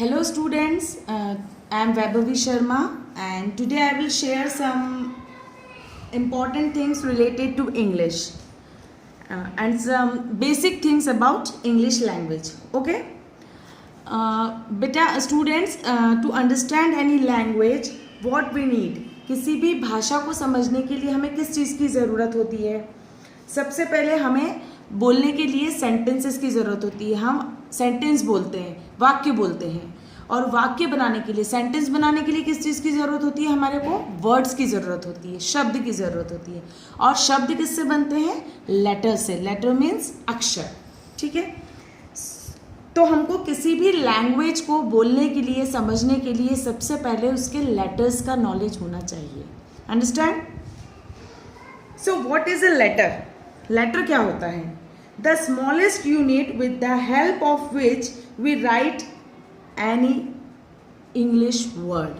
Hello students, I am Vaibhavi Sharma and today I will share some important things related to English and some basic things about English language. Okay? Beta students, to understand any language, what we need? किसी भी भाषा को समझने के लिए हमें किस चीज़ की ज़रूरत होती है? सबसे पहले हमें बोलने के लिए सेंटेंसेस की ज़रूरत होती है. हम सेंटेंस बोलते हैं, वाक्य बोलते हैं, और वाक्य बनाने के लिए, सेंटेंस बनाने के लिए किस चीज़ की ज़रूरत होती है? हमारे को वर्ड्स की ज़रूरत होती है, शब्द की ज़रूरत होती है. और शब्द किससे बनते हैं? लेटर से. लेटर मीन्स अक्षर. ठीक है. तो हमको किसी भी लैंग्वेज को बोलने के लिए, समझने के लिए सबसे पहले उसके लेटर्स का नॉलेज होना चाहिए. Understand? So what is a letter? Letter क्या होता है? The smallest unit with the help of which we write any English word.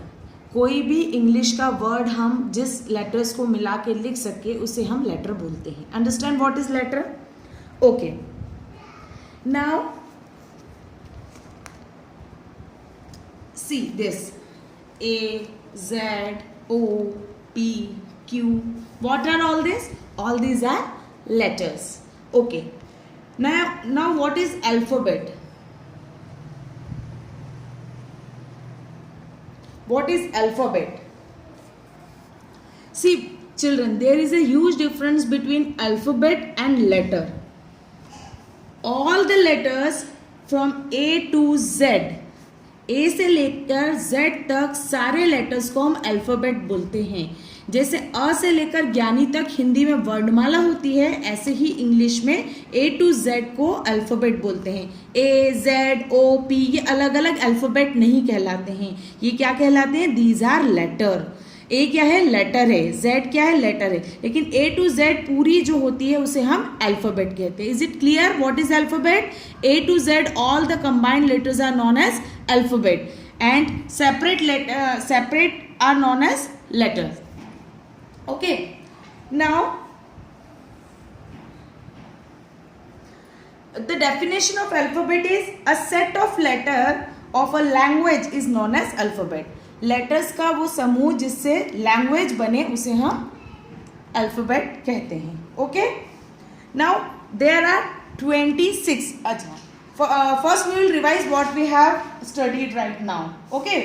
कोई भी इंग्लिश का वर्ड हम जिस लेटर्स को मिला के लिख सके उसे हम लेटर बोलते हैं. Understand what is letter? Okay. Now see this: A, Z, O, P, Q. What are all these? All these are letters. Okay. Now what is alphabet? What is alphabet? See children, there is a huge difference between alphabet and letter. All the letters from A to Z, ए से लेकर Z तक सारे letters को हम alphabet बोलते हैं. जैसे अ से लेकर ज्ञानी तक हिंदी में वर्णमाला होती है, ऐसे ही इंग्लिश में ए टू जेड को अल्फ़ाबेट बोलते हैं. ए, जेड, ओ, पी ये अलग अलग अल्फ़ाबेट नहीं कहलाते हैं. ये क्या कहलाते हैं? These are letter. ए क्या है? लेटर है. जेड क्या है? लेटर है. लेकिन ए टू जेड पूरी जो होती है उसे हम अल्फ़ाबेट कहते हैं. Is it clear what is alphabet? A to Z all the combined letters are known as alphabet and separate are known as letters. Okay, now the definition of alphabet is a set of letter of a language is known as alphabet. letters का वो समूह जिससे language बने उसे हम alphabet कहते हैं. Okay, now there are 26. अच्छा, first we will revise what we have studied right now. Okay,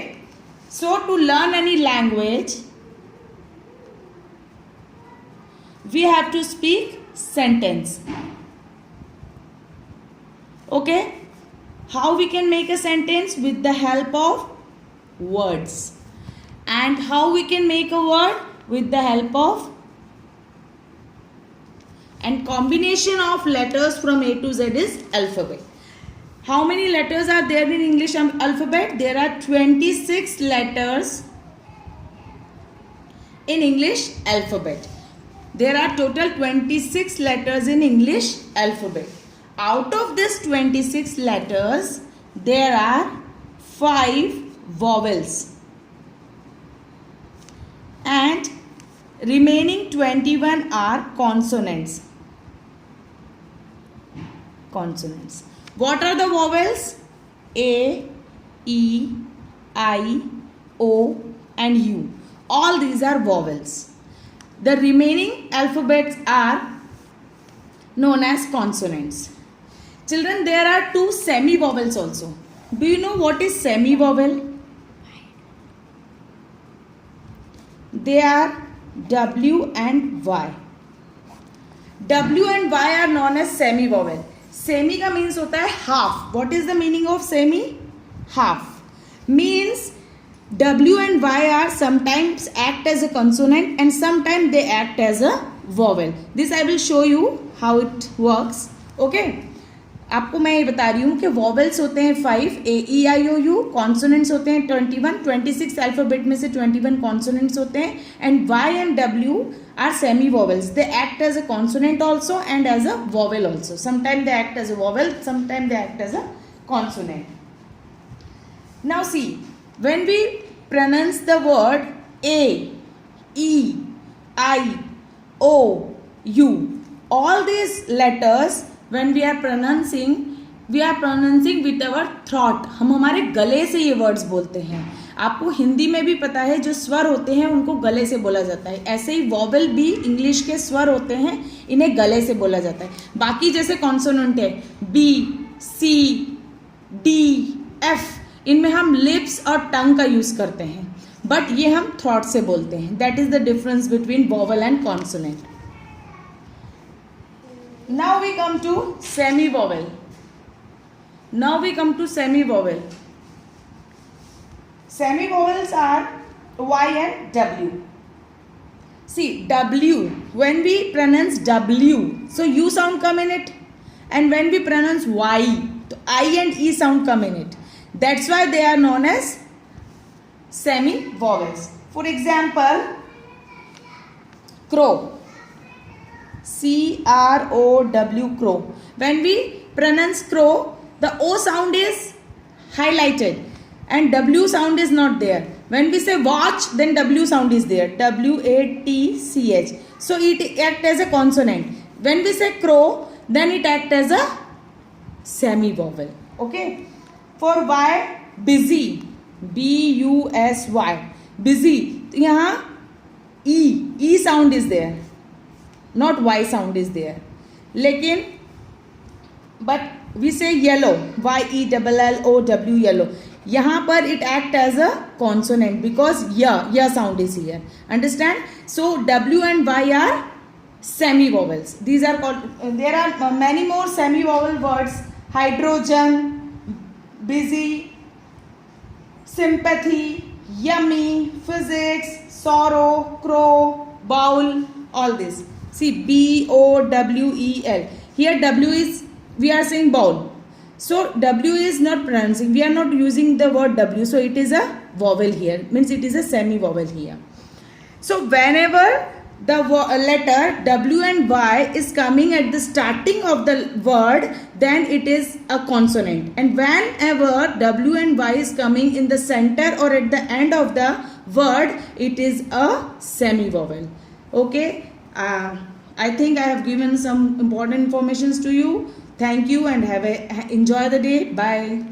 so to learn any language we have to speak sentence. Okay, how we can make a sentence? With the help of words. And how we can make a word? With the help of and combination of letters from A to Z is alphabet. How many letters are there in English alphabet? There are 26 letters in English alphabet. There are total 26 letters in English alphabet. Out of this 26 letters, there are 5 vowels. And remaining 21 are consonants. Consonants. What are the vowels? A, E, I, O and U. All these are vowels. The remaining alphabets are known as consonants. Children, there are 2 semi-vowels also. Do you know what is semi-vowel? They are W and Y. W and Y are known as semi-vowel. Semi का means होता है half. What is the meaning of semi? Half means W and Y are sometimes act as a consonant and sometimes they act as a vowel. This I will show you how it works. Okay, आपको मैं ये बता रही हूँ कि vowels होते हैं 5, A, E, I, O, U. consonants होते हैं 21. 26 अल्फ़ाबेट में से 21 consonants होते हैं. And Y and W are semi vowels. They act as a consonant also and as a vowel also. Sometimes they act as a vowel, sometimes they act as a consonant. Now see, when we pronounce the word A, E, I, O, U, all these letters when we are pronouncing we are pronouncing with our throat, हम हमारे गले से ये words बोलते हैं। आपको हिंदी में भी पता है जो स्वर होते हैं उनको गले से बोला जाता है, ऐसे ही वॉवल भी इंग्लिश के स्वर होते हैं, इन्हें गले से बोला जाता है। बाकी जैसे कॉन्सोनेंट है बी, सी, डी, एफ, इनमें हम लिप्स और टंग का यूज करते हैं, बट ये हम थ्रॉट से बोलते हैं। That is the difference between vowel and consonant. Now we come to semi vowel. Now we come to semi-vowel. Semi-vowels are Y and W. See, W, when we pronounce W, so U sound come in it. And when we pronounce Y, so I and E sound come in it. That's why they are known as semi-vowels. For example, crow. C-R-O-W, crow. When we pronounce crow, the O sound is highlighted and W sound is not there. When we say watch, then W sound is there. W-A-T-C-H. So it acts as a consonant. When we say crow, then it acts as a semi-vowel. Okay. For Y, busy. B-U-S-Y. Busy. यहाँ E sound is there. Not Y sound is there. लेकिन but we say yellow, Y-E-L-L-O-W, yellow. यहाँ पर it act as a consonant because ya sound is here. Understand? So W and Y are semi-vowels. These are called. There are many more semi-vowel words: hydrogen, busy, sympathy, yummy, physics, sorrow, crow, bowl. All this. See, B-O-W-E-L. Here W is. We are saying bowl. So W is not pronouncing. We are not using the word W. So it is a vowel here. Means it is a semi-vowel here. So whenever the letter W and Y is coming at the starting of the word, then it is a consonant. And whenever W and Y is coming in the center or at the end of the word, it is a semi-vowel. Okay. I think I have given some important informations to you. Thank you and enjoy the day. Bye.